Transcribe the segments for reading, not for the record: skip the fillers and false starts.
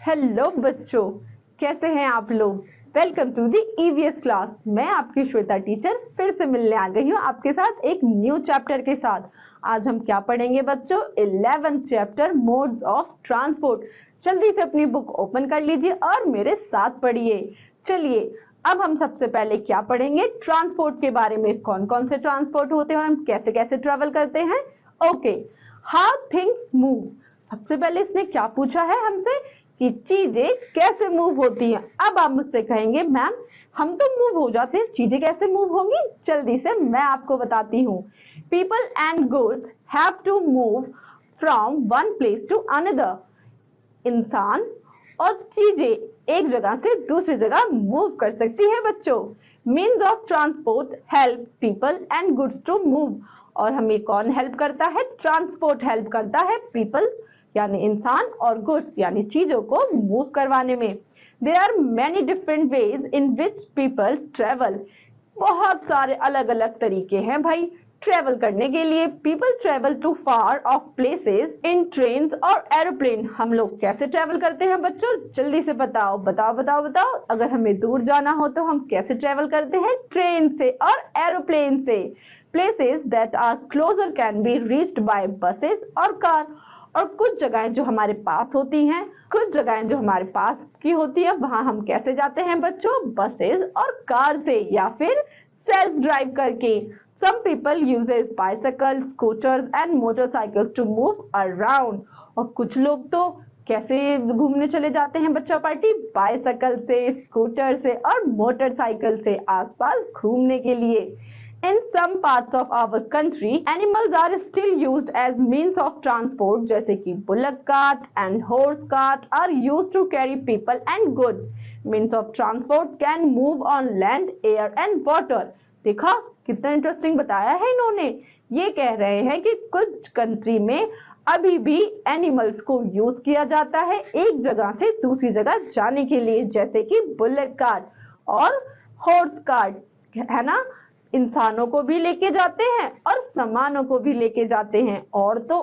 Hello बच्चों, कैसे हैं आप लोग। Welcome to the EVS class. मैं आपकी श्वेता टीचर फिर से मिलने आ गई हूँ आपके साथ एक न्यू चैप्टर के साथ। आज हम क्या पढ़ेंगे बच्चों? 11th chapter modes of transport. जल्दी से अपनी बुक ओपन कर लीजिए और मेरे साथ पढ़िए। चलिए, अब हम सबसे पहले क्या पढ़ेंगे? ट्रांसपोर्ट के बारे में। कौन कौन से ट्रांसपोर्ट होते हैं और हम कैसे कैसे ट्रेवल करते हैं। Okay, how things move. सबसे पहले इसने क्या पूछा है हमसे कि चीजें कैसे मूव होती हैं। अब आप मुझसे कहेंगे मैम हम तो मूव हो जाते हैं, चीजें कैसे मूव होंगी? जल्दी से मैं आपको बताती हूँ। People and goods have to move from one place to another. इंसान और चीजें एक जगह से दूसरी जगह मूव कर सकती है बच्चों। Means of transport help people and goods to move. और हमें कौन हेल्प करता है? ट्रांसपोर्ट हेल्प करता है पीपल यानी इंसान और गुड्स यानी चीजों को मूव करवाने में। There are many different ways in which people travel. बहुत सारे अलग अलग तरीके हैं भाई ट्रेवल करने के लिए। People travel to far off places in train और एरोप्लेन। हम लोग कैसे ट्रेवल करते हैं बच्चों? जल्दी से बताओ बताओ बताओ बताओ। अगर हमें दूर जाना हो तो हम कैसे ट्रेवल करते हैं? ट्रेन से और एरोप्लेन से। Places that are closer can be reached by buses और कार। और कुछ जगहें जो हमारे पास होती हैं, कुछ जगहें जो हमारे पास की होती है, वहां हम कैसे जाते हैं बच्चों? बसेस और कार से या फिर सेल्फ ड्राइव करके। Some people uses bicycles, scooters and motorcycles to move around। और कुछ लोग तो कैसे घूमने चले जाते हैं बच्चा पार्टी? बाइसाइकिल से, स्कूटर से और मोटरसाइकिल से आसपास घूमने के लिए। In some parts of our country, animals are still used as means of transport, जैसे कि bullock cart and horse cart are used to carry people and goods. Means of transport can move on land, air and water। देखा कितना interesting बताया है इन्होंने। ये कह रहे हैं कि कुछ कंट्री में अभी भी एनिमल्स को यूज किया जाता है एक जगह से दूसरी जगह जाने के लिए, जैसे कि बुलेट कार्ट और हॉर्स कार्ट, है ना। इंसानों को भी लेके जाते हैं और सामानों को भी लेके जाते हैं। और तो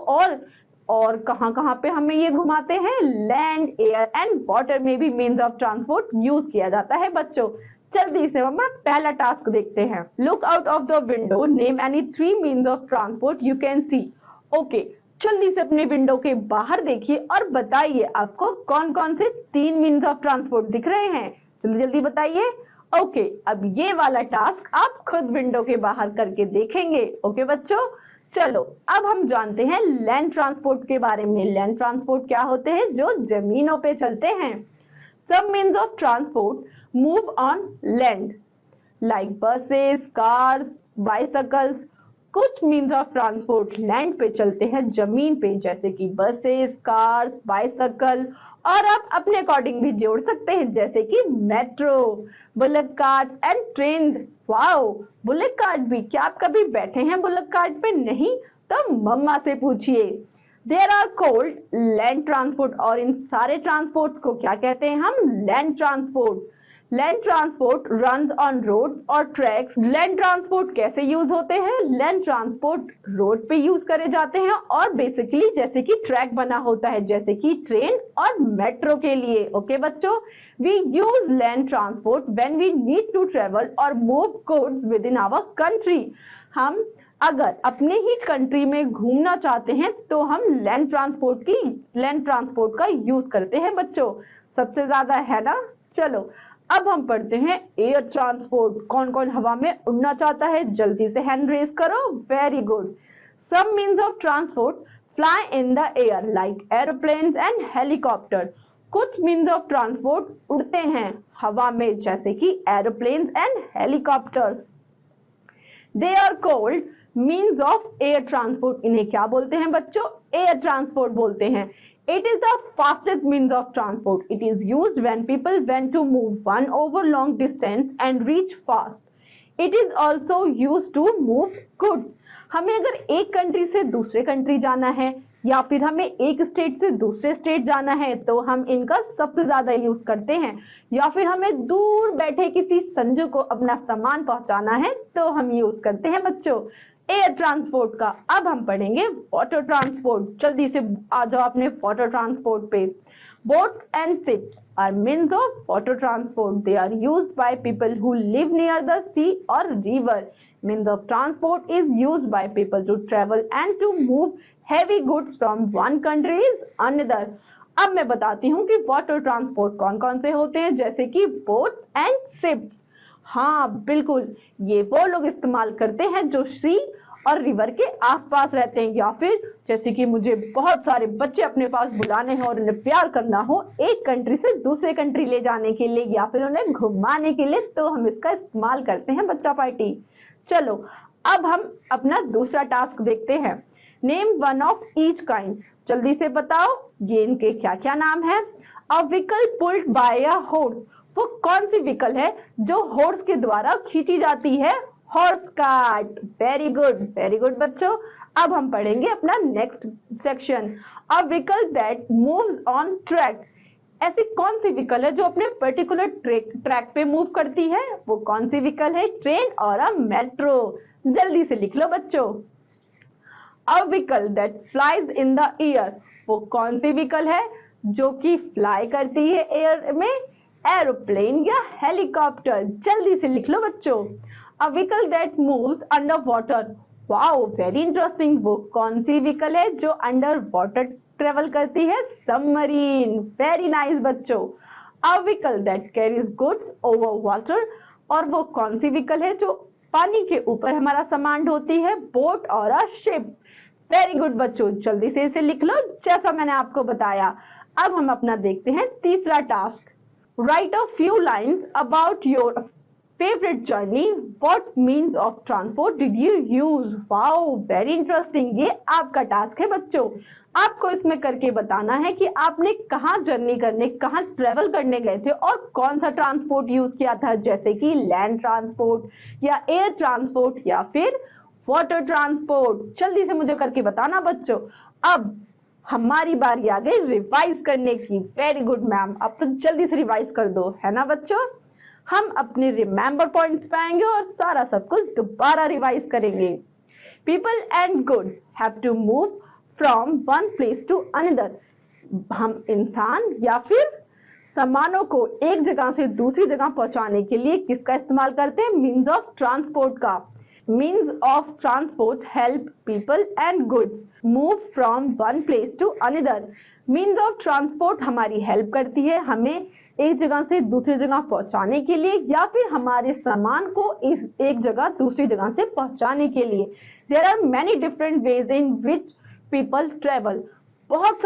और कहां कहां पे हमें ये घुमाते हैं? लैंड, एयर एंड वाटर में भी मीन्स ऑफ ट्रांसपोर्ट यूज किया जाता है बच्चों। जल्दी से हम पहला टास्क देखते हैं। Look out of the window, name any 3 means of transport you can see. Okay, जल्दी से अपने विंडो के बाहर देखिए और बताइए आपको कौन कौन से 3 मीन्स ऑफ ट्रांसपोर्ट दिख रहे हैं। जल्दी जल्दी बताइए। ओके, अब ये वाला टास्क आप खुद विंडो के बाहर करके देखेंगे। ओके बच्चों, चलो अब हम जानते हैं लैंड ट्रांसपोर्ट के बारे में। लैंड ट्रांसपोर्ट क्या होते हैं? जो जमीनों पे चलते हैं। सब means of transport move on land like buses, cars, bicycles. कुछ मीन्स ऑफ ट्रांसपोर्ट लैंड पे चलते हैं, जमीन पे, जैसे कि बसेस, कार्स, बाइसाइकिल। और आप अपने अकॉर्डिंग भी जोड़ सकते हैं, जैसे कि metro, bullet carts and train. Wow, bullet cart भी। क्या आप कभी बैठे हैं बुलेट कार्ट पे? नहीं तो मम्मा से पूछिए। There are called land transport. और इन सारे ट्रांसपोर्ट्स को क्या कहते हैं हम? Land transport. Land transport runs on roads और ट्रैक्स। लैंड ट्रांसपोर्ट कैसे यूज होते हैं? लैंड ट्रांसपोर्ट रोड पे यूज करे जाते हैं और बेसिकली जैसे कि ट्रैक बना होता है, जैसे कि ट्रेन और मेट्रो के लिए। ओके बच्चों, we use land transport when we need to travel और move goods within our country. हम अगर अपने ही कंट्री में घूमना चाहते हैं तो हम लैंड ट्रांसपोर्ट का यूज करते हैं बच्चों, सबसे ज्यादा, है ना। चलो अब हम पढ़ते हैं एयर ट्रांसपोर्ट। कौन कौन हवा में उड़ना चाहता है? जल्दी से हैंड रेज करो। Very good. Some means of transport fly in the air like aeroplanes and helicopter. कुछ मीन्स ऑफ ट्रांसपोर्ट उड़ते हैं हवा में, जैसे कि aeroplanes and helicopters. They are called means of air transport. इन्हें क्या बोलते हैं बच्चों? एयर ट्रांसपोर्ट बोलते हैं। It is the fastest means of transport. It is used when people want to move one over long distance and reach fast. It is also used to move goods. हमें अगर एक country से दूसरे country जाना है या फिर हमें एक स्टेट से दूसरे स्टेट जाना है तो हम इनका सबसे ज्यादा यूज करते हैं। या फिर हमें दूर बैठे किसी संजू को अपना सामान पहुंचाना है तो हम यूज करते हैं बच्चों एयर ट्रांसपोर्ट का। अब हम पढ़ेंगे वाटर ट्रांसपोर्ट। जल्दी से आ जाओ अपने वाटर ट्रांसपोर्ट पे। Boats and ships are means of water transport. They are used by people who live near the sea or river. Means of transport is used by people to travel and to move heavy goods from one country to another. अब मैं बताती हूँ कि water transport कौन कौन से होते हैं, जैसे कि बोट्स एंड शिप्स। हाँ बिल्कुल, ये वो लोग इस्तेमाल करते हैं जो सी और रिवर के आसपास रहते हैं, या फिर जैसे कि मुझे बहुत सारे बच्चे अपने पास बुलाने हैं और उन्हें प्यार करना हो एक कंट्री से दूसरे कंट्री ले जाने के लिए या फिर उन्हें घुमाने के लिए, तो हम इसका इस्तेमाल करते हैं बच्चा पार्टी। चलो अब हम अपना दूसरा टास्क देखते हैं। Name one of each kind, जल्दी से बताओ ये इनके क्या क्या नाम है। A vehicle pulled bye a horse, वो कौन सी व्हीकल है जो हॉर्स के द्वारा खींची जाती है? Horse cart. वेरी गुड बच्चों। अब हम पढ़ेंगे अपना next section. A vehicle that moves on track, ऐसी कौन सी व्हीकल है जो अपने पर्टिकुलर ट्रैक पे मूव करती है? वो कौन सी व्हीकल है? ट्रेन और अ मेट्रो। जल्दी से लिख लो बच्चों। A vehicle that flies in the air, वो कौन सी व्हीकल है जो कि फ्लाई करती है एयर में? एरोप्लेन या हेलीकॉप्टर। जल्दी से लिख लो बच्चों। A vehicle that moves under water, wow very interesting, वो कौन सी व्हीकल है जो अंडर वाटर ट्रेवल करती है? सबमरीन। वेरी नाइस बच्चों। A vehicle that carries goods over water, और वो कौन सी व्हीकल है जो पानी के ऊपर हमारा सामान ढोती है? बोट और अ शिप। वेरी गुड बच्चों, जल्दी से इसे लिख लो जैसा मैंने आपको बताया। अब हम अपना देखते हैं तीसरा task. Right a few lines about your favourite journey, what means of transport did you use? Wow very interesting, ये आपका टास्क है बच्चों। आपको इसमें करके बताना है कि आपने कहाँ जर्नी करने, कहाँ ट्रेवल करने गए थे और कौन सा ट्रांसपोर्ट यूज किया था, जैसे कि लैंड ट्रांसपोर्ट या एयर ट्रांसपोर्ट या फिर वाटर ट्रांसपोर्ट। जल्दी से मुझे करके बताना बच्चों। अब हमारी बारी आ गई रिवाइज करने की। वेरी गुड मैम, अब तो जल्दी से रिवाइज कर दो, है ना बच्चों। हम अपने रिमेंबर पॉइंट्स पे आएंगे और सारा सब कुछ दोबारा रिवाइज करेंगे। People and goods have to move from one place to another, हम इंसान या फिर सामानों को एक जगह से दूसरी जगह पहुंचाने के लिए किसका इस्तेमाल करते हैं? मीन्स ऑफ ट्रांसपोर्ट का। Means of transport help people and goods move from one place to another. Means of transport हमारी हेल्प करती है हमें एक जगह से दूसरी जगह पहुंचाने के लिए या फिर हमारे सामान को इस एक जगह दूसरी जगह से पहुंचाने के लिए। There are many different ways in which people travel. बहुत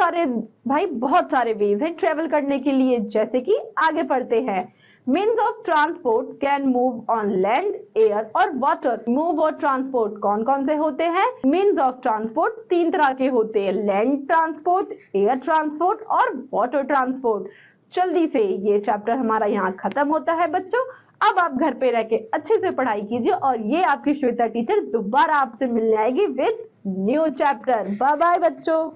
सारे वेज हैं ट्रेवल करने के लिए, जैसे कि आगे पढ़ते हैं। Means of transport can move on land, air और water. Move और transport कौन कौन से होते हैं? Means of transport तीन तरह के होते हैं, land transport, air transport और water transport. जल्दी से ये चैप्टर हमारा यहाँ खत्म होता है बच्चों। अब आप घर पे रह के अच्छे से पढ़ाई कीजिए और ये आपकी श्वेता टीचर दोबारा आपसे मिलने आएगी with new chapter. Bye bye बच्चों।